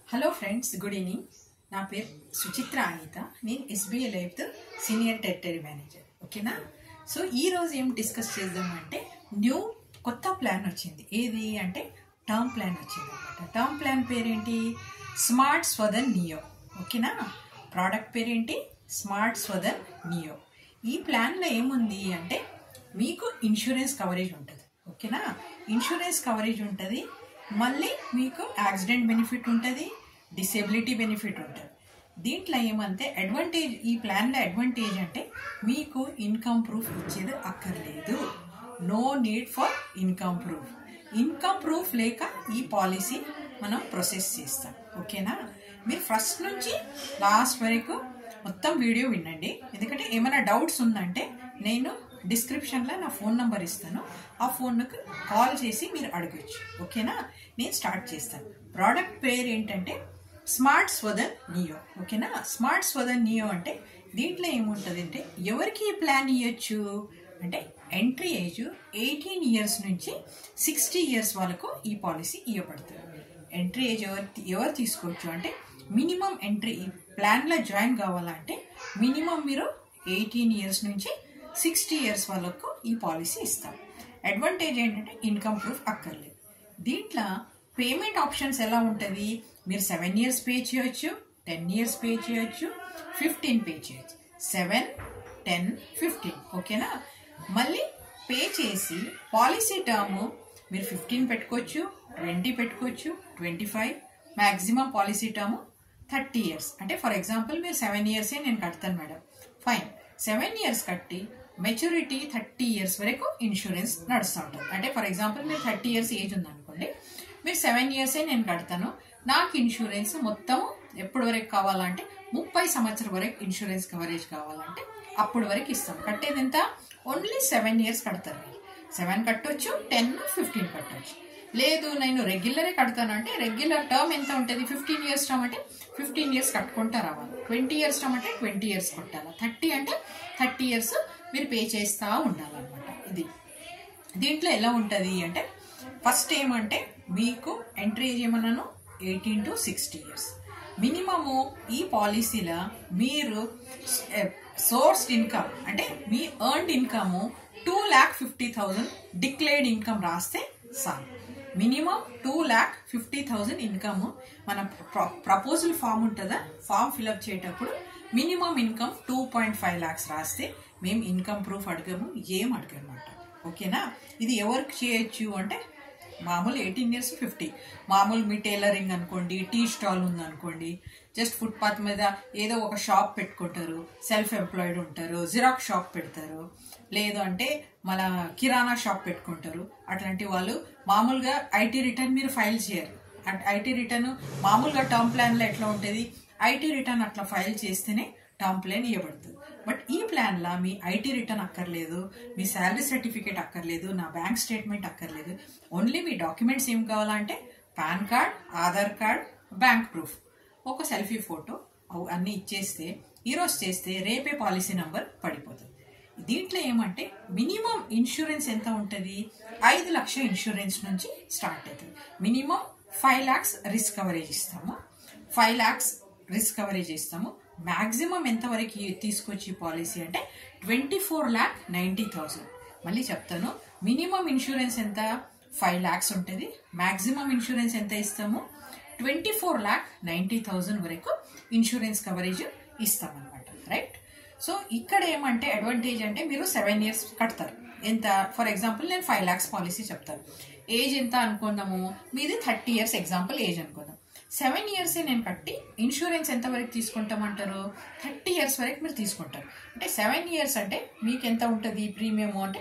Hello friends, good evening. నా పేరు సుచిత్ర అనిత. నేను SBI life senior territory manager. ఓకేనా? సో ఈరోజు ఏం డిస్కస్ చేద్దామంటే కొత్త ప్లాన్ వచ్చింది. ఏది అంటే టర్మ్ ప్లాన్ వచ్చింది అనమాట. టర్మ్ ప్లాన్ పేరేంటి? Smart Swadhan neo. ఓకేనా? ప్రోడక్ట్ పేరేంటి? Smart Swadhan neo. ఈ ప్లాన్లో ఏముంది అంటే మీకు ఇన్సూరెన్స్ కవరేజ్ ఉంటుంది. ఓకేనా? ఇన్సూరెన్స్ కవరేజ్ ఉంటుంది, మళ్ళీ మీకు యాక్సిడెంట్ బెనిఫిట్ ఉంటుంది, డిసేబిలిటీ బెనిఫిట్ ఉంటుంది. దీంట్లో ఏమంటే అడ్వాంటేజ్, ఈ ప్లాన్లో అడ్వాంటేజ్ అంటే మీకు ఇన్కమ్ ప్రూఫ్ ఇచ్చేది అక్కర్లేదు. No need for income proof. Income proof లేక ఈ పాలసీ మనం ప్రొసెస్ చేస్తాం. ఓకేనా? మీరు ఫస్ట్ నుంచి లాస్ట్ వరకు మొత్తం వీడియో వినండి. ఎందుకంటే ఏమైనా డౌట్స్ ఉందంటే నేను డిస్క్రిప్షన్లో నా ఫోన్ నెంబర్ ఇస్తాను. ఆ ఫోన్కి కాల్ చేసి మీరు అడగచ్చు. ఓకేనా? నేను స్టార్ట్ చేస్తాను. ప్రోడక్ట్ పేరు ఏంటంటే స్మార్ట్ స్వదన్ నియో. ఓకేనా? స్మార్ట్ స్వదన్ నియో అంటే దీంట్లో ఏముంటుంది అంటే ఎవరికి ఈ ప్లాన్ ఇవ్వచ్చు అంటే ఎంట్రీ ఏజ్ 18 years నుంచి 60 years వరకు ఈ పాలసీ ఇవ్వబడుతుంది. ఎంట్రీ ఏజ్ ఎవరు తీసుకోవచ్చు అంటే మినిమం ఎంట్రీ, ఈ ప్లాన్లో జాయిన్ కావాలంటే మినిమం మీరు 18 years నుంచి 60 years వరకు ఈ పాలసీ ఇస్తాం. అడ్వాంటేజ్ ఏంటంటే ఇన్కమ్ ప్రూఫ్ అక్కర్లేదు. దీంట్లో పేమెంట్ ఆప్షన్స్ ఎలా ఉంటుంది? మీరు 7 years పే చేయొచ్చు, 10 years పే చేయొచ్చు, 15 పే చేయొచ్చు. 7, 10, 15. ఓకేనా? మళ్ళీ పే చేసి పాలసీ టర్మ్ మీరు 15 పెట్టుకోవచ్చు, 20 పెట్టుకోవచ్చు, 25. Maximum policy term 30 years. అంటే ఫర్ ఎగ్జాంపుల్ మీరు 7 years నేను కడతాను మేడం, ఫైన్. 7 years కట్టి మెచ్యూరిటీ 30 years వరకు ఇన్సూరెన్స్ నడుస్తూ ఉంటుంది. అంటే ఫర్ ఎగ్జాంపుల్ మీరు 30 years ఏజ్ ఉందనుకోండి, మీరు 7 years నేను కడతాను, నాకు ఇన్సూరెన్స్ మొత్తం ఎప్పటి వరకు కావాలంటే 30 సంవత్సరం వరకు ఇన్సూరెన్స్ కవరేజ్ కావాలంటే అప్పటి వరకు ఇస్తాం. కట్టేది ఎంత? ఓన్లీ 7 years కడతారు. 7 కట్టొచ్చు, 10, 15 కట్టొచ్చు. లేదు నేను రెగ్యులరే కడతాను అంటే రెగ్యులర్ టర్మ్ ఎంత ఉంటుంది? 15 years టర్మ్ అంటే 15 years కట్టుకుంటా రావాలి. 20 years టర్మ్ అంటే 20 years కొట్టాలి. 30 అంటే 30 years మీరు పే చేస్తూ ఉండాలన్నమాట. ఇది దీంట్లో ఎలా ఉంటుంది అంటే ఫస్ట్ ఏమంటే మీకు ఎంట్రీ ఏజ్ ఏమన్నాను 18 to 60 years. మినిమము ఈ పాలసీలో మీరు సోర్స్డ్ ఇన్కమ్ అంటే మీ ఎర్న్డ్ ఇన్కమ్ 2,50,000 డిక్లేర్డ్ ఇన్కమ్ రాస్తే చాలు. మినిమం 2,50,000 ఇన్కమ్ మన ప్రపోజల్ ఫామ్ ఉంటుందా, ఫామ్ ఫిల్అప్ చేసేటప్పుడు మినిమం ఇన్కమ్ 2.5 lakhs రాస్తే మేము ఇన్కమ్ ప్రూఫ్ అడగము, ఏం అడగనమాట. ఓకేనా? ఇది ఎవరికి చేయొచ్చు అంటే మామూలు 18 years 50. మామూలు మీ టైలరింగ్ అనుకోండి, టీ స్టాల్ ఉందనుకోండి, జస్ట్ ఫుట్పాత్ మీద ఏదో ఒక షాప్ పెట్టుకుంటారు, సెల్ఫ్ ఎంప్లాయిడ్ ఉంటారు, జిరాక్స్ షాప్ పెడతారు, లేదు అంటే మన కిరాణా షాప్ పెట్టుకుంటారు. అట్లాంటి వాళ్ళు మామూలుగా ఐటీ రిటర్న్ మీరు ఫైల్ చేయరు. ఐటీ రిటర్న్ మామూలుగా టర్మ్ ప్లాన్లో ఎట్లా ఉంటుంది? ఐటీ రిటర్న్ అట్లా ఫైల్ చేస్తేనే టర్మ్ ప్లాన్ ఇవ్వబడుతుంది. బట్ ఈ ప్లాన్లో మీ ఐటీ రిటర్న్ అక్కర్లేదు, మీ శాలరీ సర్టిఫికేట్ అక్కర్లేదు, నా బ్యాంక్ స్టేట్మెంట్ అక్కర్లేదు. ఓన్లీ మీ డాక్యుమెంట్స్ ఏం కావాలంటే pan card, Aadhaar card, bank proof, ఒక సెల్ఫీ ఫోటో అన్నీ ఇచ్చేస్తే ఈరోజు చేస్తే రేపే పాలసీ నెంబర్ పడిపోతుంది. దీంట్లో ఏమంటే మినిమం ఇన్సూరెన్స్ ఎంత ఉంటుంది? 5 లక్షల ఇన్సూరెన్స్ నుంచి స్టార్ట్ అవుతుంది. మినిమం 5 lakhs రిస్క్ కవరేజ్ ఇస్తాము. 5 lakhs రిస్క్ కవరేజ్ ఇస్తాము. మ్యాక్సిమం ఎంతవరకు తీసుకొచ్చి పాలసీ అంటే 24,90,000. మళ్ళీ చెప్తాను, మినిమం ఇన్సూరెన్స్ ఎంత? 5 lakhs ఉంటుంది. మ్యాక్సిమం ఇన్సూరెన్స్ ఎంత ఇస్తాము? 24,90,000 వరకు ఇన్సూరెన్స్ కవరేజ్ ఇస్తామన్నమాట. రైట్? సో ఇక్కడ ఏమంటే అడ్వాంటేజ్ అంటే మీరు 7 years కడతారు. ఎంత? ఫర్ ఎగ్జాంపుల్ నేను 5 lakhs పాలసీ చెప్తాను. ఏజ్ ఎంత అనుకుందాము? మీది 30 years ఎగ్జాంపుల్ ఏజ్ అనుకుందాం. 7 years నేను కట్టి ఇన్సూరెన్స్ ఎంత వరకు తీసుకుంటామంటారు? 30 years వరకు మీరు తీసుకుంటారు. అంటే 7 years అంటే మీకు ఎంత ఉంటుంది ప్రీమియం అంటే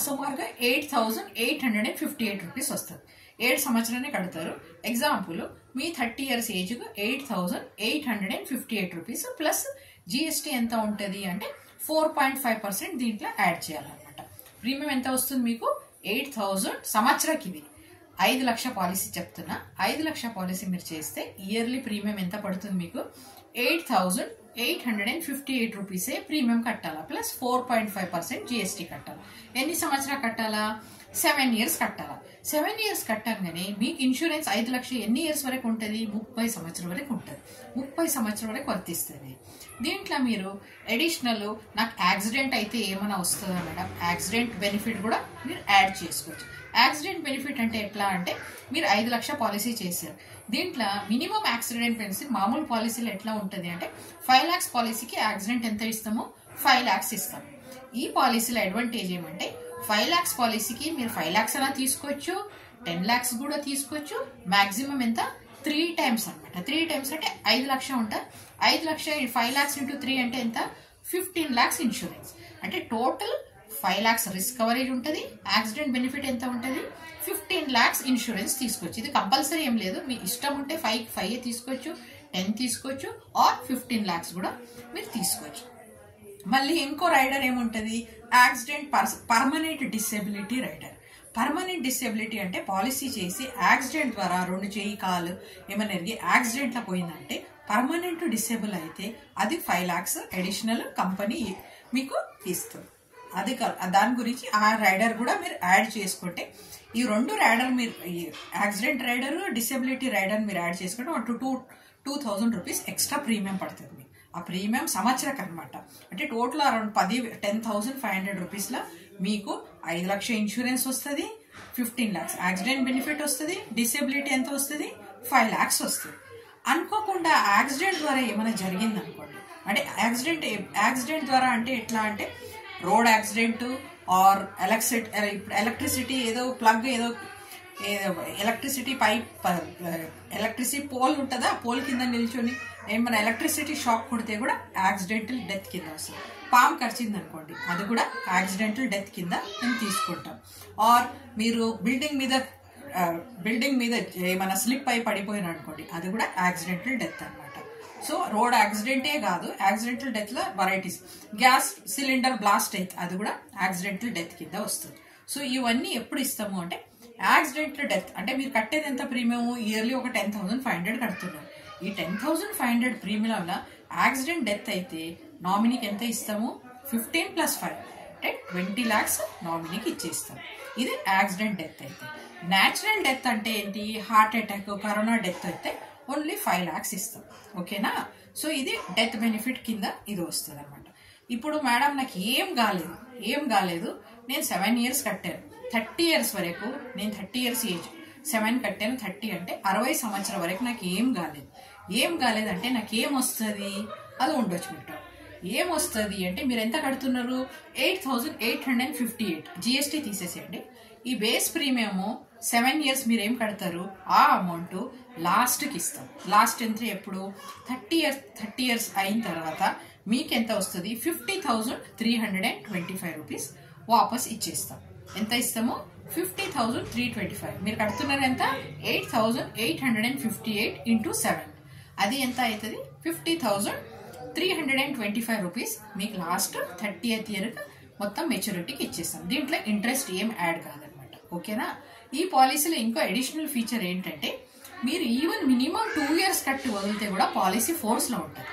సుమారుగా 8,858 rupees వస్తుంది. 7 సంవత్సరాలే కడతారు. ఎగ్జాంపుల్ మీ 30 years ఏజ్కు 8,858 rupees ప్లస్ జిఎస్టీ ఎంత ఉంటుంది అంటే 4.5% దీంట్లో యాడ్ చేయాలన్నమాట. ప్రీమియం ఎంత వస్తుంది మీకు? 8,000 సంవత్సరానికి. ఇది 5 లక్షల పాలసీ చెప్తున్నా. 5 లక్షల పాలసీ మీరు చేస్తే ఇయర్లీ ప్రీమియం ఎంత పడుతుంది మీకు? 8,858 rupees ప్రీమియం కట్టాలా, ప్లస్ 4.5% జిఎస్టీ కట్టాలి. ఎన్ని సంవత్సరాలు కట్టాలా? 7 years కట్టాలా. 7 years కట్టంగానే మీకు ఇన్సూరెన్స్ 5 లక్షలు ఎన్ని ఇయర్స్ వరకు ఉంటుంది? 30 సంవత్సరం వరకు ఉంటుంది. 30 సంవత్సరం వరకు వర్తిస్తుంది. దీంట్లో మీరు అడిషనల్ నాకు యాక్సిడెంట్ అయితే ఏమైనా వస్తుందా మేడం, యాక్సిడెంట్ బెనిఫిట్ కూడా మీరు యాడ్ చేసుకోవచ్చు. యాక్సిడెంట్ బెనిఫిట్ అంటే ఎట్లా అంటే మీరు 5 లక్షల పాలసీ చేశారు, దీంట్లో మినిమం యాక్సిడెంట్ బెనిఫిట్ మామూలు పాలసీలు ఎట్లా ఉంటుంది అంటే 5 lakhs పాలసీకి యాక్సిడెంట్ ఎంత ఇస్తామో 5 lakhs ఇస్తాం. ఈ పాలసీలో అడ్వాంటేజ్ ఏమంటే 5 lakhs పాలసీకి మీరు 5 lakhs అలా తీసుకోవచ్చు, 10 lakhs కూడా తీసుకోవచ్చు. మాక్సిమం ఎంత? 3 times అనమాట. 3 times అంటే 5 లక్షలు ఉంటుంది. 5 లక్షలు 5 lakhs into 3 అంటే ఎంత? 15 lakhs ఇన్సూరెన్స్. అంటే టోటల్ 5 lakhs రిస్క్ కవరేజ్ ఉంటుంది. యాక్సిడెంట్ బెనిఫిట్ ఎంత ఉంటుంది? 15 lakhs ఇన్సూరెన్స్ తీసుకోవచ్చు. ఇది కంపల్సరీ ఏం లేదు, మీ ఇష్టం ఉంటే 5 తీసుకోవచ్చు, 10 తీసుకోవచ్చు, ఆర్ 15 lakhs కూడా మీరు తీసుకోవచ్చు. మళ్ళీ ఇంకో రైడర్ ఏముంటుంది? Accident permanent disability rider. Permanent disability అంటే పాలసీ చేసి యాక్సిడెంట్ ద్వారా 2 చేయి కాలు ఏమైనా ఎరిగి యాక్సిడెంట్లో పోయిందంటే పర్మనెంట్ డిసేబుల్ అయితే అది 5 lakhs అడిషనల్ కంపెనీ మీకు ఇస్తుంది. అది దాని గురించి ఆ రైడర్ కూడా మీరు యాడ్ చేసుకుంటే ఈ 2 రైడర్ మీరు యాక్సిడెంట్ రైడర్ డిసేబిలిటీ రైడర్ మీరు యాడ్ చేసుకుంటే 2,000 రూపీస్ ఎక్స్ట్రా ప్రీమియం పడుతుంది. ఆ ప్రీమియం సంవత్సరకు అనమాట. అంటే టోటల్ అరౌండ్ 10,500 రూపీస్లో మీకు 5 లక్షల ఇన్సూరెన్స్ వస్తుంది, 15 lakhs యాక్సిడెంట్ బెనిఫిట్ వస్తుంది, డిసేబిలిటీ ఎంత వస్తుంది? 5 lakhs వస్తుంది. అనుకోకుండా యాక్సిడెంట్ ద్వారా ఏమైనా జరిగింది అనుకోండి, అంటే యాక్సిడెంట్ ద్వారా అంటే ఎట్లా అంటే రోడ్ యాక్సిడెంట్ ఆర్ ఎలక్ట్రిసిటీ ఏదో ప్లగ్ ఏదో ఎలక్ట్రిసిటీ పైప్ ఎలక్ట్రిసిటీ పోల్ ఉంటుందా, పోల్ కింద నిల్చొని ఏమైనా ఎలక్ట్రిసిటీ షాక్ కొడితే కూడా యాక్సిడెంటల్ డెత్ కింద వస్తుంది. పాము కరిచింది అనుకోండి, అది కూడా యాక్సిడెంటల్ డెత్ కింద మేము తీసుకుంటాం. ఆర్ మీరు బిల్డింగ్ మీద ఏమైనా స్లిప్ అయి పడిపోయిన అనుకోండి, అది కూడా యాక్సిడెంటల్ డెత్ అనమాట. సో రోడ్ యాక్సిడెంటే కాదు, యాక్సిడెంటల్ డెత్ లో వెరైటీస్. గ్యాస్ సిలిండర్ బ్లాస్ట్ అయితే అది కూడా యాక్సిడెంటల్ డెత్ కింద వస్తుంది. సో ఇవన్నీ ఎప్పుడు ఇస్తాము అంటే యాక్సిడెంటల్ డెత్ అంటే మీరు కట్టేది ఎంత ప్రీమియం? ఇయర్లీ ఒక 10,500 కడుతున్నారు. ఈ 10,500 ప్రీమియం వల్ల యాక్సిడెంట్ డెత్ అయితే నామినీకి ఎంత ఇస్తాము? 15 + 5 అంటే 20 lakhs నామినీకి ఇచ్చేస్తాం. ఇది యాక్సిడెంట్ డెత్ అయితే. న్యాచురల్ డెత్ అంటే ఏంటి? హార్ట్ అటాక్, కరోనా డెత్ అయితే ఓన్లీ 5 lakhs ఇస్తాం. ఓకేనా? సో ఇది డెత్ బెనిఫిట్ కింద ఇది వస్తుంది అనమాట. ఇప్పుడు మేడం నాకు ఏం కాలేదు, నేను 7 years కట్టాను, 30 years వరకు నేను 30 years ఏజ్ 7 కట్టాను, 30 అంటే 60 సంవత్సరాల వరకు నాకు ఏం కాలేదంటే నాకు ఏం వస్తుంది? అది ఉండొచ్చు పెట్టారు. ఏం వస్తుంది అంటే మీరు ఎంత కడుతున్నారు? 8,858 జిఎస్టీ తీసేసేయండి. ఈ బేస్ ప్రీమియము 7 years మీరు ఏం కడతారు? ఆ అమౌంట్ లాస్ట్కి ఇస్తాం. లాస్ట్ ఎంత? ఎప్పుడు? 30 years అయిన తర్వాత మీకు ఎంత వస్తుంది? 50,325 రూపీస్ వాపస్ ఇచ్చేస్తాం. ఎంత ఇస్తాము? 50,325. మీరు కడుతున్నారు ఎంత? 8,858 × 7. అది ఎంత అవుతుంది? 50,325 రూపీస్ మీకు లాస్ట్ 30th year మొత్తం మెచ్యూరిటీకి ఇచ్చేస్తాం. దీంట్లో ఇంట్రెస్ట్ ఏం యాడ్ కాదనమాట. ఓకేనా? ఈ పాలసీలో ఇంకో అడిషనల్ ఫీచర్ ఏంటంటే మీరు ఈవెన్ మినిమం 2 years కట్టి వదిలితే కూడా పాలసీ ఫోర్స్లో ఉంటుంది.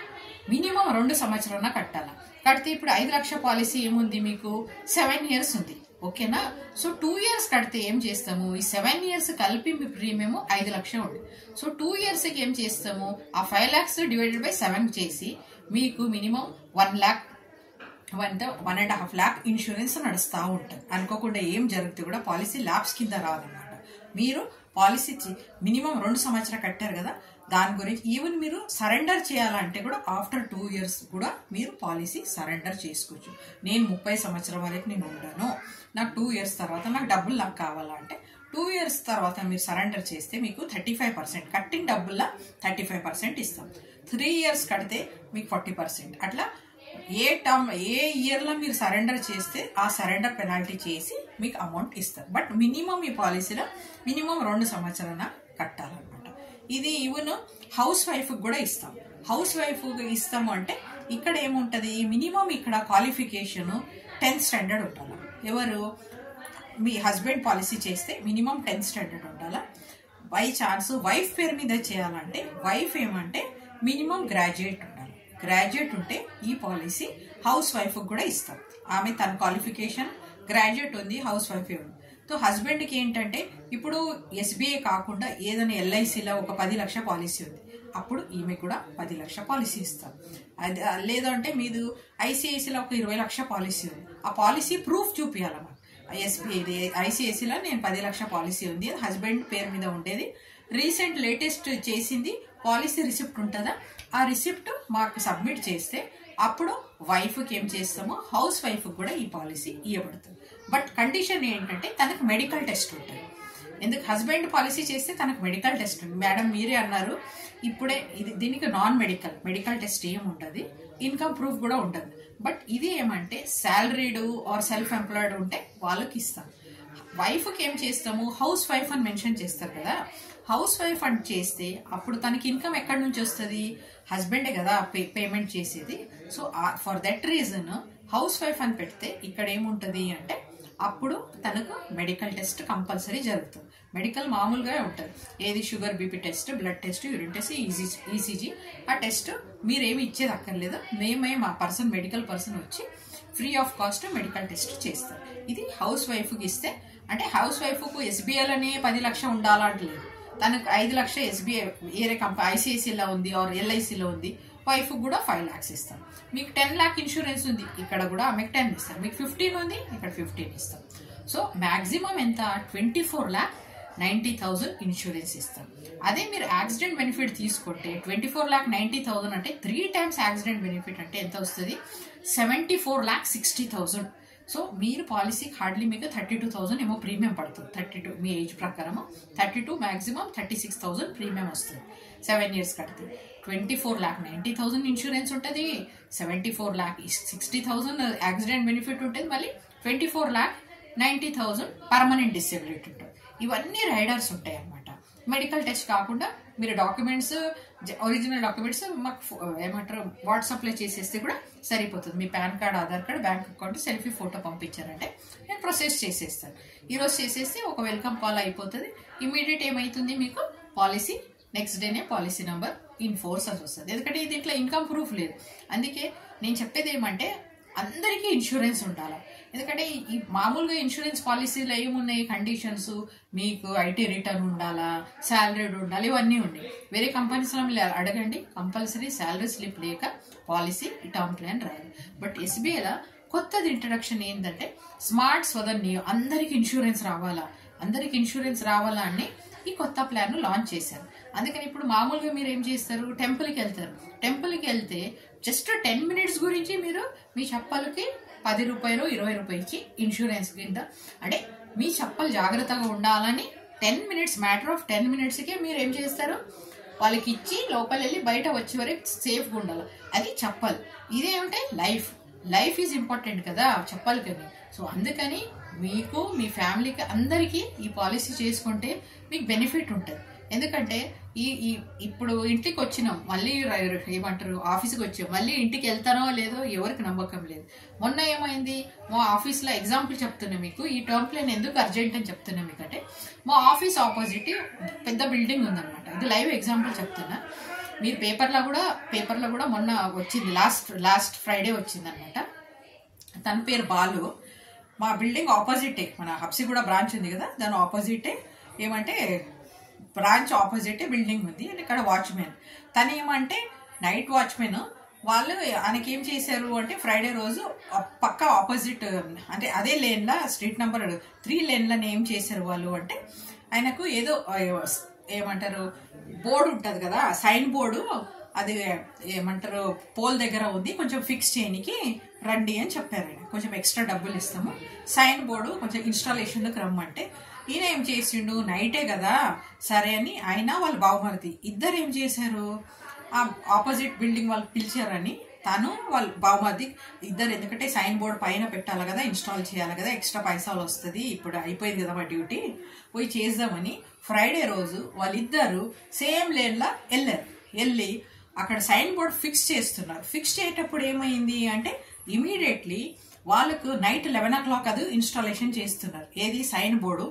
మినిమం 2 సంవత్సరాల కట్టాలా. కడితే ఇప్పుడు 5 లక్షల పాలసీ ఏముంది మీకు? 7 years ఉంది. ఓకేనా? సో 2 years కడితే ఏం చేస్తాము? ఈ 7 years కలిపి మీ ప్రీమియం 5 లక్షలు ఉంది. సో 2 yearsకి ఏం చేస్తాము? ఆ 5 lakhs డివైడెడ్ బై 7 చేసి మీకు మినిమం 1 lakh 1.5 lakh ఇన్సూరెన్స్ నడుస్తూ ఉంటుంది. అనుకోకుండా ఏం జరిగితే కూడా పాలసీ ల్యాబ్స్ కింద రాదన్నమాట. మీరు పాలసీ మినిమం 2 సంవత్సరాలు కట్టారు కదా, దాని గురించి ఈవెన్ మీరు సరెండర్ చేయాలంటే కూడా ఆఫ్టర్ 2 years కూడా మీరు పాలసీ సరెండర్ చేసుకోవచ్చు. నేను 30 సంవత్సరాల వరకు నేను ఉంటాను, నాకు 2 years తర్వాత నాకు డబ్బులు నాకు కావాలంటే 2 years తర్వాత మీరు సరెండర్ చేస్తే మీకు 35% కట్టిన డబ్బుల్లో 35% ఇస్తాం. 3 years కడితే మీకు 40%. అట్లా ఏ ఇయర్లో మీరు సరెండర్ చేస్తే ఆ సరెండర్ పెనాల్టీ చేసి మీకు అమౌంట్ ఇస్తారు. బట్ మినిమం ఈ పాలసీలో మినిమం 2 సంవత్సరాల కట్టాలన్నమాట. ఇది ఈవెన్ హౌస్ వైఫ్కి కూడా ఇస్తాం. హౌస్ వైఫ్కి ఇస్తాము అంటే ఇక్కడ ఏముంటుంది? మినిమం ఇక్కడ క్వాలిఫికేషన్ 10th standard ఉండాలి. ఎవరు? మీ హస్బెండ్ పాలసీ చేస్తే మినిమం 10th standard ఉండాలి. బై ఛాన్స్ వైఫ్ పేరు మీద చేయాలంటే వైఫ్ ఏమంటే మినిమం గ్రాడ్యుయేట్ ఉండాలి. గ్రాడ్యుయేట్ ఉంటే ఈ పాలసీ హౌస్ వైఫ్కి కూడా ఇస్తాం. ఆమె తన క్వాలిఫికేషన్ గ్రాడ్యుయేట్ ఉంది, హౌస్ వైఫ్ ఉంది. సో హస్బెండ్కి ఏంటంటే ఇప్పుడు ఎస్బీఐ కాకుండా ఏదైనా ఎల్ఐసిలో ఒక 10 లక్షల పాలసీ ఉంది, అప్పుడు ఈమె కూడా 10 లక్షల పాలసీ ఇస్తాం. అది లేదంటే మీరు ఐసిఐసిలో ఒక 20 లక్షల పాలసీ ఉంది, ఆ పాలసీ ప్రూఫ్ చూపించాలన్నమాట. ఎస్బీఐ ఐసిఐసిలో నేను 10 లక్షల పాలసీ ఉంది, హస్బెండ్ పేరు మీద ఉండేది, రీసెంట్ లేటెస్ట్ చేసింది పాలసీ రిసిప్ట్ ఉంటుందా, ఆ రిసిప్ట్ మాకు సబ్మిట్ చేస్తే అప్పుడు వైఫ్కి ఏం చేస్తామో హౌస్ వైఫ్కి కూడా ఈ పాలసీ ఇవ్వబడుతుంది. బట్ కండిషన్ ఏంటంటే తనకు మెడికల్ టెస్ట్ ఉంటుంది. ఎందుకు హస్బెండ్ పాలసీ చేస్తే తనకు మెడికల్ టెస్ట్ ఉంది. మేడం మీరే అన్నారు ఇప్పుడే, దీనికి నాన్ మెడికల్ టెస్ట్ ఏమి ఉంటుంది, ఇన్కమ్ ప్రూఫ్ కూడా ఉండదు. బట్ ఇది ఏమంటే శాలరీడ్ ఆర్ సెల్ఫ్ ఎంప్లాయిడ్ ఉంటే వాళ్ళకి ఇస్తాం. వైఫ్కి ఏం చేస్తాము, హౌస్ వైఫ్ అని మెన్షన్ చేస్తారు కదా, హౌస్ వైఫ్ అని చేస్తే అప్పుడు తనకి ఇన్కమ్ ఎక్కడి నుంచి వస్తుంది, హస్బెండే కదా పేమెంట్ చేసేది. So for that reason house wife అని పెడితే ఇక్కడ ఏముంటుంది అంటే అప్పుడు తనకు మెడికల్ టెస్ట్ కంపల్సరీ జరుగుతుంది. మెడికల్ మామూలుగా ఉంటుంది, ఏది sugar BP test, blood test, urine test, ECG. ఆ టెస్ట్ మీరేమి ఇచ్చేది అక్కర్లేదు, మేమే మా మెడికల్ పర్సన్ వచ్చి free of cost medical test చేస్తారు. ఇది హౌస్ వైఫ్కి ఇస్తే, అంటే హౌస్ వైఫ్కు ఎస్బీఐలోనే 10 లక్షలు ఉండాలంటలేదు, తనకు 5 లక్షలు ఎస్బీఐ వేరే కంపెనీ ఐసిఐసిలో ఉంది ఆర్ ఎల్ఐసిలో ఉంది, వైఫ్కి కూడా 5 lakhs ఇస్తాం. మీకు 10 lakh ఇన్సూరెన్స్ ఉంది, ఇక్కడ కూడా ఆమెకు 10 ఇస్తాం. మీకు 15 ఉంది, ఇక్కడ 15 ఇస్తాం. సో మ్యాక్సిమం ఎంత, 24,90,000 ఇన్సూరెన్స్ ఇస్తాం. అదే మీరు యాక్సిడెంట్ బెనిఫిట్ తీసుకుంటే 24,90,000 అంటే 3 times యాక్సిడెంట్ బెనిఫిట్ అంటే ఎంత వస్తుంది, 74,60,000. సో మీరు పాలసీకి హార్డ్లీ మీకు 32,000 ఏమో ప్రీమియం పడుతుంది. 32 మీ ఏజ్ ప్రకారం 32 మ్యాక్సిమం 36,000 ప్రీమియం వస్తుంది 7 years కడితే. 24,90,000 ఇన్సూరెన్స్ ఉంటుంది, 74,60,000 యాక్సిడెంట్ బెనిఫిట్ ఉంటుంది, మళ్ళీ 24,90,000 పర్మనెంట్ డిసేబిలిటీ ఉంటుంది. ఇవన్నీ రైడర్స్ ఉంటాయి అన్నమాట. మెడికల్ టెస్ట్ కాకుండా మీరు డాక్యుమెంట్స్, ఒరిజినల్ డాక్యుమెంట్స్ మాకు ఏమంటారు వాట్సాప్లో చేసేస్తే కూడా సరిపోతుంది. మీ PAN card, Aadhaar card, bank account, selfie photo పంపించారంటే నేను ప్రొసెస్ చేసేస్తాను. ఈరోజు చేసేస్తే ఒక వెల్కమ్ కాల్ అయిపోతుంది. ఇమీడియట్ ఏమవుతుంది, మీకు పాలసీ నెక్స్ట్ డేనే పాలసీ నెంబర్ ఇన్ ఫోర్స్ అని వస్తుంది. ఎందుకంటే దీంట్లో ఇన్కమ్ ప్రూఫ్ లేదు. అందుకే నేను చెప్పేది ఏమంటే అందరికీ ఇన్సూరెన్స్ ఉండాలి. ఎందుకంటే ఈ మామూలుగా ఇన్సూరెన్స్ పాలసీలో ఏమున్నాయి కండిషన్స్, మీకు ఐటీ రిటర్న్ ఉండాలా, శాలరీడ్ ఉండాలి, ఇవన్నీ ఉన్నాయి. వేరే కంపెనీస్లో అడగండి, కంపల్సరీ శాలరీ స్లిప్ లేక పాలసీ టర్మ్ ప్లాన్ రాయాలి. బట్ ఎస్బీఐలో కొత్తది ఇంట్రడక్షన్ ఏంటంటే స్మార్ట్ స్వదన్ నియో, అందరికి ఇన్సూరెన్స్ రావాలా అని ఈ కొత్త ప్లాన్ లాంచ్ చేశారు. అందుకని ఇప్పుడు మామూలుగా మీరు ఏం చేస్తారు, టెంపుల్కి వెళ్తే జస్ట్ 10 minutes గురించి మీరు మీ చెప్పలకి 10 రూపాయలు 20 రూపాయలు ఇచ్చి ఇన్సూరెన్స్ కింద, అంటే మీ చెప్పలు జాగ్రత్తగా ఉండాలని 10 minutes, మ్యాటర్ ఆఫ్ 10 minutesకే మీరు ఏం చేస్తారు, వాళ్ళకి ఇచ్చి లోపల వెళ్ళి బయట వచ్చే వరకు సేఫ్గా ఉండాలి. అది చెప్పలు. ఇదేమంటే లైఫ్ ఈజ్ ఇంపార్టెంట్ కదా చెప్పలకని. సో అందుకని మీకు మీ ఫ్యామిలీకి అందరికీ ఈ పాలసీ చేసుకుంటే మీకు బెనిఫిట్ ఉంటుంది. ఎందుకంటే ఇప్పుడు ఇంటికి వచ్చినాం, మళ్ళీ ఏమంటారు ఆఫీస్కి వచ్చాం, మళ్ళీ ఇంటికి వెళ్తానో లేదో ఎవరికి నమ్మకం లేదు. మొన్న ఏమైంది, మా ఆఫీస్లో ఎగ్జాంపుల్ చెప్తున్నా మీకు, ఈ టర్మ్ ప్లాన్ ఎందుకు అర్జెంట్ అని చెప్తున్నా మీకు అంటే, మా ఆఫీస్ ఆపోజిట్ పెద్ద బిల్డింగ్ ఉందన్నమాట. ఇది లైవ్ ఎగ్జాంపుల్ చెప్తున్నా. మీరు పేపర్లో కూడా మొన్న వచ్చింది, లాస్ట్ ఫ్రైడే వచ్చింది అనమాట. తన పేరు బాలు. మా బిల్డింగ్ ఆపోజిటే, మన హబ్సిగూడ బ్రాంచ్ ఉంది కదా, దాని ఆపోజిటే ఏమంటే బ్రాంచ్ ఆపోజిటే బిల్డింగ్ ఉంది. అండ్ ఇక్కడ వాచ్మెన్ తను ఏమంటే నైట్ వాచ్మెన్. వాళ్ళు ఆయనకి ఏం చేశారు అంటే ఫ్రైడే రోజు పక్క ఆపోజిట్, అంటే అదే లేన్లో స్ట్రీట్ నెంబర్ 3 లేన్లని ఏం చేశారు వాళ్ళు అంటే, ఆయనకు ఏదో ఏమంటారు బోర్డు ఉంటుంది కదా, సైన్ బోర్డు, అది ఏమంటారు పోల్ దగ్గర ఉంది, కొంచెం ఫిక్స్ చేయడానికి రండి అని చెప్పారు. ఆయన కొంచెం ఎక్స్ట్రా డబ్బులు ఇస్తాము, సైన్ బోర్డు కొంచెం ఇన్స్టాలేషన్లోకి రమ్మంటే, ఈయన ఏం చేసిండు, నైటే కదా సరే అని ఆయన వాళ్ళ బావమరిది ఇద్దరు ఏం చేశారు, ఆ ఆపోజిట్ బిల్డింగ్ వాళ్ళు పిలిచారని తను వాళ్ళ బావమరిది ఇద్దరు, ఎందుకంటే సైన్ బోర్డు పైన పెట్టాలి కదా, ఇన్స్టాల్ చేయాలి కదా, ఎక్స్ట్రా పైసలు వస్తుంది, ఇప్పుడు అయిపోయింది కదా మా డ్యూటీ, పోయి చేద్దామని ఫ్రైడే రోజు వాళ్ళిద్దరు సేమ్ లేన్లో వెళ్ళి అక్కడ సైన్ బోర్డు ఫిక్స్ చేస్తున్నారు. ఫిక్స్ చేసేటప్పుడు ఏమైంది అంటే ఇమీడియట్లీ వాళ్ళకు నైట్ 11 o'clock అది ఇన్స్టాలేషన్ చేస్తున్నారు. ఏది సైన్ బోర్డు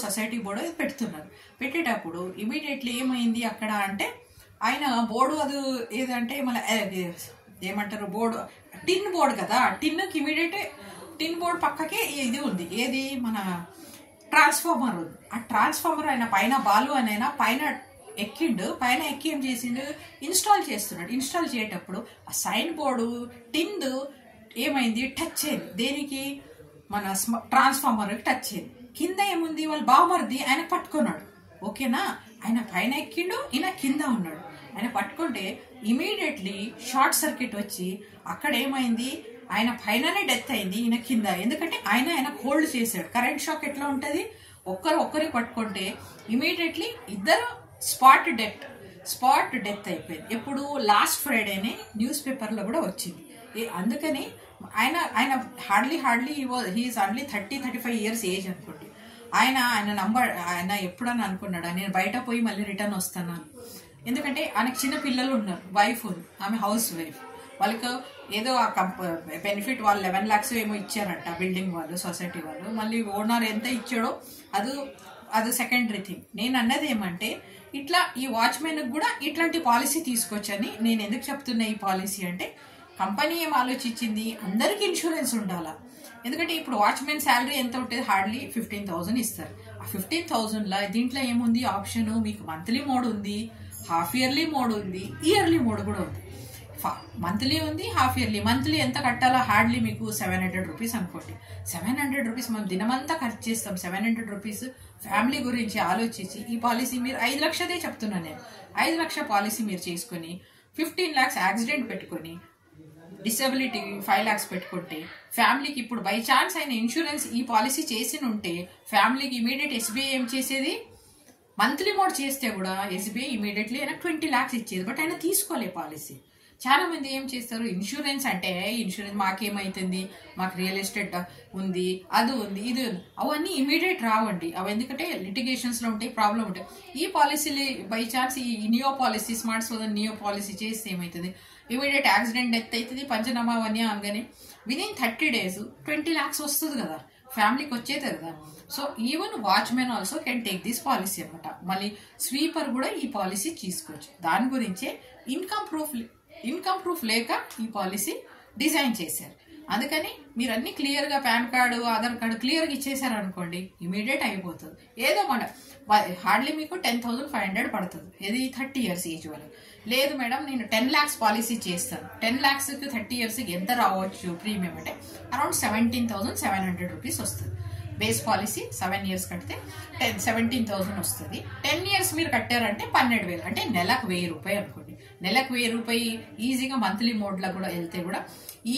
సొసైటీ బోర్డు అది పెడుతున్నారు. పెట్టేటప్పుడు ఇమీడియట్లీ ఏమైంది అక్కడ అంటే, ఆయన బోర్డు అది ఏదంటే మన ఏమంటారు బోర్డు టిన్ బోర్డు కదా, టిన్కి ఇమీడియట్ టిన్ బోర్డు పక్కకే ఇది ఉంది, ఏది మన ట్రాన్స్ఫార్మర్ ఉంది. ఆ ట్రాన్స్ఫార్మర్ ఆయన పైన బాలు అని ఆయన పైన ఎక్కిండు. పైన ఎక్కి ఏం చేసిండు, ఇన్స్టాల్ చేస్తున్నాడు. ఇన్స్టాల్ చేసేటప్పుడు ఆ సైన్ బోర్డు టిండ్ ఏమైంది, టచ్ అయింది. దేనికి, మన ట్రాన్స్ఫార్మర్కి టచ్ అయింది. కింద ఏముంది, వాళ్ళు బావమరిది ఆయన పట్టుకున్నాడు. ఓకేనా, ఆయన పైన ఎక్కిండు, ఈయన కింద ఉన్నాడు. ఆయన పట్టుకుంటే ఇమీడియట్లీ షార్ట్ సర్క్యూట్ వచ్చి అక్కడ ఏమైంది, ఆయన పైననే డెత్ అయింది, ఈయన కింద. ఎందుకంటే ఆయన హోల్డ్ చేశాడు. కరెంట్ షాక్ ఎట్లా ఉంటుంది, ఒక్కరికి పట్టుకుంటే ఇమీడియట్లీ ఇద్దరు స్పాట్ డెత్ అయిపోయింది. ఎప్పుడు, లాస్ట్ ఫ్రైడేనే న్యూస్ పేపర్లో కూడా వచ్చింది. అందుకని ఆయన hardly he is hardly 30-35 years age అనుకోండి. ఆయన నంబర్, ఆయన ఎప్పుడని అనుకున్నాడు నేను బయట పోయి మళ్ళీ రిటర్న్ వస్తాను. ఎందుకంటే ఆయనకు చిన్న పిల్లలు ఉన్నారు, వైఫ్ ఉంది, ఆమె హౌస్ వైఫ్. వాళ్ళకి ఏదో ఆ బెనిఫిట్ వాళ్ళు 11 lakhs ఏమో ఇచ్చారంట బిల్డింగ్ వాళ్ళు, సొసైటీ వాళ్ళు. మళ్ళీ ఓనర్ ఎంత ఇచ్చాడో అది సెకండరీ థింగ్. నేను అన్నది ఏమంటే, ఇట్లా ఈ వాచ్మెన్ కూడా ఇట్లాంటి పాలసీ తీసుకొచ్చని. నేను ఎందుకు చెప్తున్నా ఈ పాలసీ అంటే, కంపెనీ ఏం ఆలోచించింది, అందరికి ఇన్సూరెన్స్ ఉండాలా. ఎందుకంటే ఇప్పుడు వాచ్మెన్ శాలరీ ఎంత ఉంటుంది, హార్డ్లీ 15,000 ఇస్తారు. ఆ 15,000లో దీంట్లో ఏముంది ఆప్షన్, మీకు మంత్లీ మోడ్ ఉంది, హాఫ్ ఇయర్లీ మోడ్ ఉంది, ఇయర్లీ మోడ్ కూడా ఉంది. మంత్లీ ఉంది, హాఫ్ ఇయర్లీ. మంత్లీ ఎంత కట్టాలో, హార్డ్లీ మీకు 700 రూపీస్ అనుకోండి. 700 రూపీస్ మనం దినమంతా ఖర్చు చేస్తాం. 700 రూపీస్ ఫ్యామిలీ గురించి ఆలోచించి ఈ పాలసీ మీరు 5 లక్షలే చెప్తున్నాను నేను. 5 లక్షల పాలసీ మీరు చేసుకుని 15 lakhs యాక్సిడెంట్ పెట్టుకొని, డిసబిలిటీ 5 lakhs పెట్టుకుంటే, ఫ్యామిలీకి ఇప్పుడు బై ఛాన్స్ ఆయన ఇన్సూరెన్స్ ఈ పాలసీ చేసి ఉంటే ఫ్యామిలీకి ఇమీడియట్ ఎస్బీఐ ఏం చేసేది, మంత్లీ మోడ్ చేస్తే కూడా ఎస్బీఐ ఇమీడియట్లీ ఆయన 20 lakhs ఇచ్చేది. బట్ ఆయన తీసుకోలే పాలసీ. చాలా మంది ఏం చేస్తారు, ఇన్సూరెన్స్ అంటే ఇన్సూరెన్స్ మాకేమైతుంది, మాకు రియల్ ఎస్టేట్ ఉంది, అది ఉంది, ఇది ఉంది, అవన్నీ ఇమీడియట్ రావండి. అవి ఎందుకంటే లిటిగేషన్స్లో ఉంటాయి, ప్రాబ్లం ఉంటాయి. ఈ పాలసీలు బై ఛాన్స్ ఈ neo policy, smart Swadhan neo policy చేస్తే ఏమవుతుంది, ఇమీడియట్ యాక్సిడెంట్ డెత్ అవుతుంది, పంచనామా అవన్నీ అనగానే విదిన్ 30 days 20 lakhs వస్తుంది కదా, ఫ్యామిలీకి వచ్చేది కదా. So even watchman also can take this policy అనమాట. మళ్ళీ స్వీపర్ కూడా ఈ పాలసీ తీసుకోవచ్చు. దాని గురించే ఇన్కమ్ ప్రూఫ్ లేక ఈ పాలసీ డిజైన్ చేశారు. అందుకని మీరు అన్ని క్లియర్గా పాన్ కార్డు, ఆధార్ కార్డు క్లియర్గా ఇచ్చేసారు అనుకోండి, ఇమీడియట్ అయిపోతుంది. ఏదో మన హార్డ్లీ మీకు 10,500 పడుతుంది. ఇది 30 years ఏజ్ వాళ్ళు. లేదు మేడం నేను 10 lakhs పాలసీ చేస్తాను, 10 lakhsకి 30 yearsకి ఎంత రావచ్చు ప్రీమియం అంటే అరౌండ్ 17,700 రూపీస్ వస్తుంది. బేస్ పాలసీ 7 years కడితే 17,000 వస్తుంది. 10 years మీరు కట్టారంటే 12,000, అంటే నెలకు 1,000 రూపాయలు అనుకోండి. నెలకు 1,000 రూపాయలు ఈజీగా మంత్లీ మోడ్లో కూడా వెళ్తే కూడా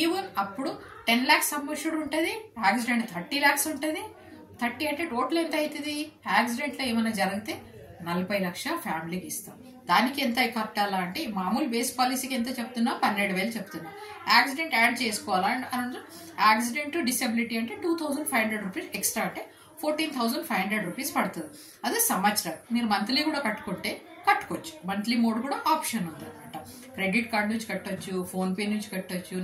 ఈవెన్ అప్పుడు 10 lakhs సమ్మిష్యూడ్ ఉంటుంది, యాక్సిడెంట్ 30 lakhs ఉంటుంది. 30 అంటే టోటల్ ఎంత అవుతుంది, యాక్సిడెంట్లో ఏమైనా జరిగితే 40 లక్షలు ఫ్యామిలీకి ఇస్తాం. దానికి ఎంత కట్టాలా అంటే మామూలు బేస్ పాలసీకి ఎంత చెప్తున్నా, 12,000 చెప్తున్నా. యాక్సిడెంట్ యాడ్ చేసుకోవాలా అంటే యాక్సిడెంట్ డిసబిలిటీ అంటే 2,500 రూపీస్ ఎక్స్ట్రా, అంటే 14,500 రూపీస్ పడుతుంది. అదే సంవత్సరం. మీరు మంత్లీ కూడా కట్టుకోవచ్చు. మంత్లీ మోడ్ కూడా ఆప్షన్ ఉంది అనమాట. క్రెడిట్ కార్డ్ నుంచి కట్టొచ్చు, ఫోన్పే నుంచి కట్టొచ్చు,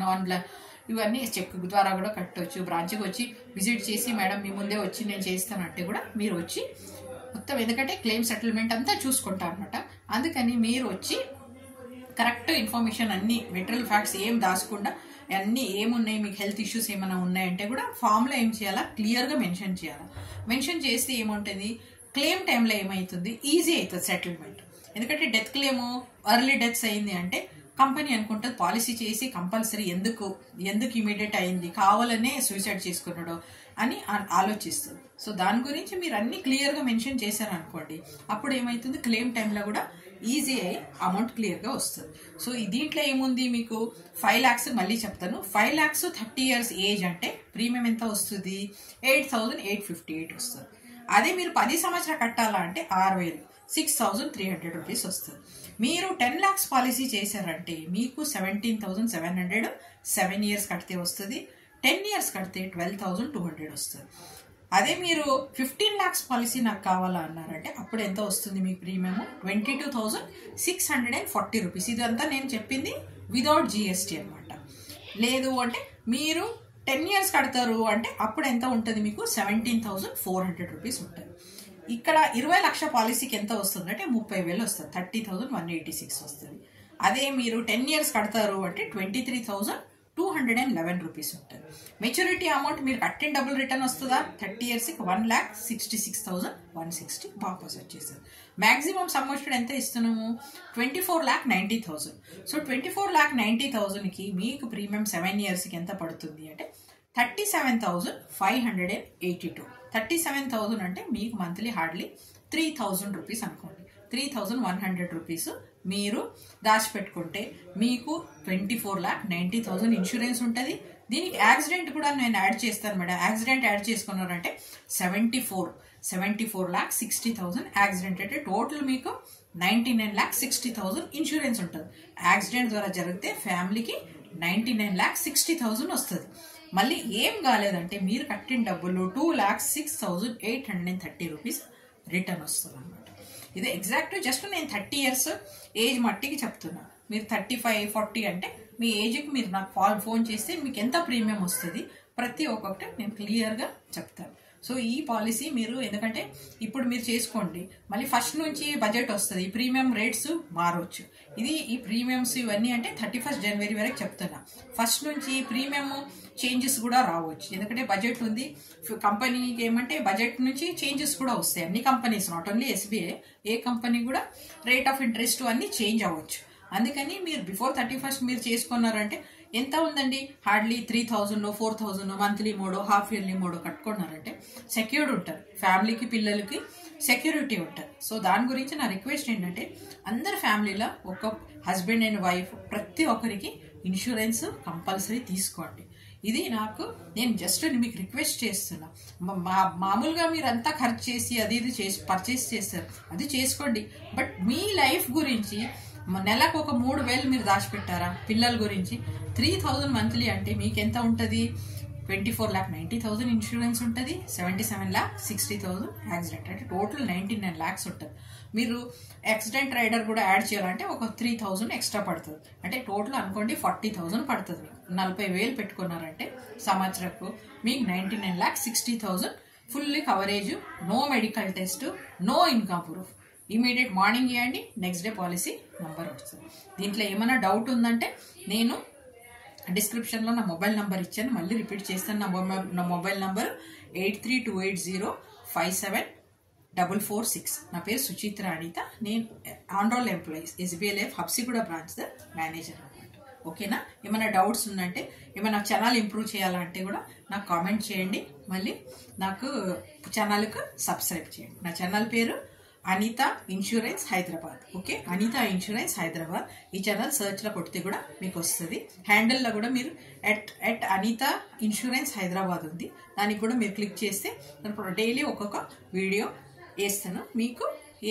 ఇవన్నీ చెక్ ద్వారా కూడా కట్టొచ్చు. బ్రాంచ్కి వచ్చి విజిట్ చేసి మేడం మీ ముందే వచ్చి నేను చేస్తానంటే కూడా మీరు వచ్చి మొత్తం, ఎందుకంటే క్లెయిమ్ సెటిల్మెంట్ అంతా చూసుకుంటాం అనమాట. అందుకని మీరు వచ్చి కరెక్ట్ ఇన్ఫర్మేషన్ అన్ని మెటీరియల్ ఫ్యాక్ట్స్ ఏం దాచకుండా అన్నీ ఏమున్నాయి, మీకు హెల్త్ ఇష్యూస్ ఏమైనా ఉన్నాయంటే కూడా ఫామ్లో ఏం చేయాలా, క్లియర్గా మెన్షన్ చేయాలి. మెన్షన్ చేస్తే ఏముంటుంది, క్లెయిమ్ టైంలో ఏమవుతుంది, ఈజీ అవుతుంది సెటిల్మెంట్. ఎందుకంటే డెత్ క్లెయిమ్ ఎర్లీ డెత్స్ అయింది అంటే కంపెనీ అనుకుంటుంది పాలసీ చేసి కంపల్సరీ ఎందుకు ఇమీడియట్ అయింది, కావాలనే సూసైడ్ చేసుకున్నాడు అని ఆలోచిస్తుంది. సో దాని గురించి మీరు అన్ని క్లియర్గా మెన్షన్ చేశారనుకోండి, అప్పుడు ఏమవుతుంది, క్లెయిమ్ టైంలో కూడా ఈజీ అయ్యి అమౌంట్ క్లియర్గా వస్తుంది. సో దీంట్లో ఏముంది, మీకు 5 lakhs మళ్ళీ చెప్తాను. 5 lakhs 30 years ఏజ్ అంటే ప్రీమియం ఎంత వస్తుంది, 8,858 వస్తుంది. అదే మీరు 10 సంవత్సరాలు కట్టాలా అంటే 6,000, 6,300 రూపీస్ వస్తుంది. మీరు 10 lakhs పాలసీ చేశారంటే మీకు 17,700 7 years కడితే వస్తుంది. 10 years కడితే 12,200 వస్తుంది. అదే మీరు 15 lakhs పాలసీ నాకు కావాలా అన్నారంటే అప్పుడు ఎంత వస్తుంది మీకు ప్రీమియం, 22,640 రూపీస్. ఇదంతా నేను చెప్పింది వితౌట్ జిఎస్టీ అనమాట. లేదు అంటే మీరు 10 years కడతారు అంటే అప్పుడు ఎంత ఉంటుంది మీకు, 17,400 రూపీస్ ఉంటుంది. ఇక్కడ 20 లక్షల పాలసీకి ఎంత వస్తుంది అంటే 30,000 వస్తుంది, 30,186 వస్తుంది. అదే మీరు 10 years కడతారు అంటే 211 రూపీస్ ఉంటుంది. మెచ్యూరిటీ అమౌంట్ మీరు కట్టిన డబుల్ రిటర్న్ వస్తుందా? 30 ఇయర్స్కి 1,66,160 వాపస్ వచ్చేసారు. మ్యాక్సిమం సమ్మర్స్డ్ ఎంత ఇస్తున్నాము? 24,90,000. సో 24,90,000కి మీకు ప్రీమియం 7 ఇయర్స్కి ఎంత పడుతుంది అంటే 37,582. 37,000 అంటే మీకు మంత్లీ హార్డ్లీ 3,000 రూపీస్ అనుకోండి. 3,100 రూపీస్ మీరు దాచిపెట్టుకుంటే మీకు 24,90,000 ఇన్సూరెన్స్ ఉంటుంది. దీనికి యాక్సిడెంట్ కూడా నేను యాడ్ చేస్తాను మేడం. యాక్సిడెంట్ యాడ్ చేసుకున్నారంటే 74,60,000 యాక్సిడెంట్ అంటే టోటల్ మీకు 99,60,000 ఇన్సూరెన్స్ ఉంటుంది. యాక్సిడెంట్ ద్వారా జరిగితే ఫ్యామిలీకి 99,60,000 వస్తుంది. మళ్ళీ ఏం కాలేదంటే మీరు కట్టిన డబ్బులు 2,06,830 రూపీస్ రిటర్న్ వస్తుంది అనమాట. ఇది ఎగ్జాక్ట్ జస్ట్ నేను 30 ఇయర్స్ ఏజ్ మట్టికి చెప్తున్నా. మీరు 35, 40 అంటే మీ ఏజ్కి మీరు నాకు ఫోన్ చేస్తే మీకు ఎంత ప్రీమియం వస్తుంది ప్రతి ఒక్కటి నేను క్లియర్గా చెప్తాను. సో ఈ పాలసీ మీరు ఎందుకంటే ఇప్పుడు మీరు చేసుకోండి, మళ్ళీ ఫస్ట్ నుంచి బడ్జెట్ వస్తుంది, ప్రీమియం రేట్స్ మారవచ్చు. ఈ ప్రీమియమ్స్ ఇవన్నీ అంటే 31 జనవరి వరకు చెప్తున్నా. ఫస్ట్ నుంచి ప్రీమియం చేంజెస్ కూడా రావచ్చు, ఎందుకంటే బడ్జెట్ ఉంది. కంపెనీకి ఏమంటే బడ్జెట్ నుంచి చేంజెస్ కూడా వస్తాయి. అన్ని కంపెనీస్, నాట్ ఓన్లీ ఎస్బీఐ, ఏ కంపెనీ కూడా రేట్ ఆఫ్ ఇంట్రెస్ట్ అన్ని చేంజ్ అవ్వచ్చు. అందుకని మీరు బిఫోర్ 31 మీరు చేసుకున్నారంటే ఎంత ఉందండి? హార్డ్లీ 3,000, 4,000 మంత్లీ మోడో, హాఫ్ ఇయర్లీ మోడో కట్టుకున్నారంటే సెక్యూర్డ్ ఉంటారు, ఫ్యామిలీకి పిల్లలకి సెక్యూరిటీ ఉంటుంది. సో దాని గురించి నా రిక్వెస్ట్ ఏంటంటే అందరి ఫ్యామిలీలో ఒక హస్బెండ్ అండ్ వైఫ్ ప్రతి ఒక్కరికి ఇన్సూరెన్స్ కంపల్సరీ తీసుకోండి. ఇది నేను జస్ట్ మీకు రిక్వెస్ట్ చేస్తున్నా. మామూలుగా మీరు అంతా ఖర్చు చేసి అది ఇది చేసి పర్చేస్ చేస్తారు, అది చేసుకోండి. బట్ మీ లైఫ్ గురించి నెలకు ఒక 3,000 మీరు దాచిపెట్టారా పిల్లల గురించి, 3,000 మంత్లీ అంటే మీకు ఎంత ఉంటుంది? 24,90,000 ఇన్సూరెన్స్ ఉంటుంది, 77,60,000 యాక్సిడెంట్ అంటే టోటల్ 99 lakhs ఉంటుంది. మీరు యాక్సిడెంట్ రైడర్ కూడా యాడ్ చేయాలంటే ఒక 3,000 ఎక్స్ట్రా పడుతుంది. అంటే టోటల్ అనుకోండి 40,000 పడుతుంది. 40,000 పెట్టుకున్నారంటే సంవత్సరకు మీకు 99,60,000 fully coverage, no medical test, no income proof. Immediate morning ఇవ్వండి, నెక్స్ట్ డే పాలసీ నెంబర్ వస్తుంది. దీంట్లో ఏమైనా డౌట్ ఉందంటే నేను డిస్క్రిప్షన్లో నా మొబైల్ నెంబర్ ఇచ్చాను, మళ్ళీ రిపీట్ చేస్తాను. నా మొబైల్ నెంబర్ 8328057446. నా పేరు సుచిత్ర అనిత. నేను on roll employees SBI life Habsiguda branch manager అనమాట. ఓకేనా? ఏమైనా డౌట్స్ ఉందంటే, ఏమైనా ఛానల్ ఇంప్రూవ్ చేయాలంటే కూడా నాకు కామెంట్ చేయండి. మళ్ళీ నాకు ఛానల్కు సబ్స్క్రైబ్ చేయండి. నా ఛానల్ పేరు Anitha insurance Hyderabad. Okay, Anitha insurance Hyderabad. ఈ ఛానల్ సర్చ్లో కొడితే కూడా మీకు వస్తుంది. హ్యాండిల్లో కూడా మీరు ఎట్ అనిత ఇన్సూరెన్స్ హైదరాబాద్ ఉంది, దానికి కూడా మీరు క్లిక్ చేస్తే డైలీ ఒక్కొక్క వీడియో వేస్తాను. మీకు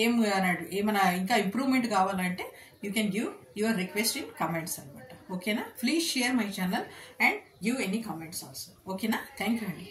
ఏమైనా ఇంకా ఇంప్రూవ్మెంట్ కావాలంటే you can give your request in comments అనమాట. ఓకేనా? Please share my channel and give any comments also. ఓకేనా? థ్యాంక్ యూ అండి.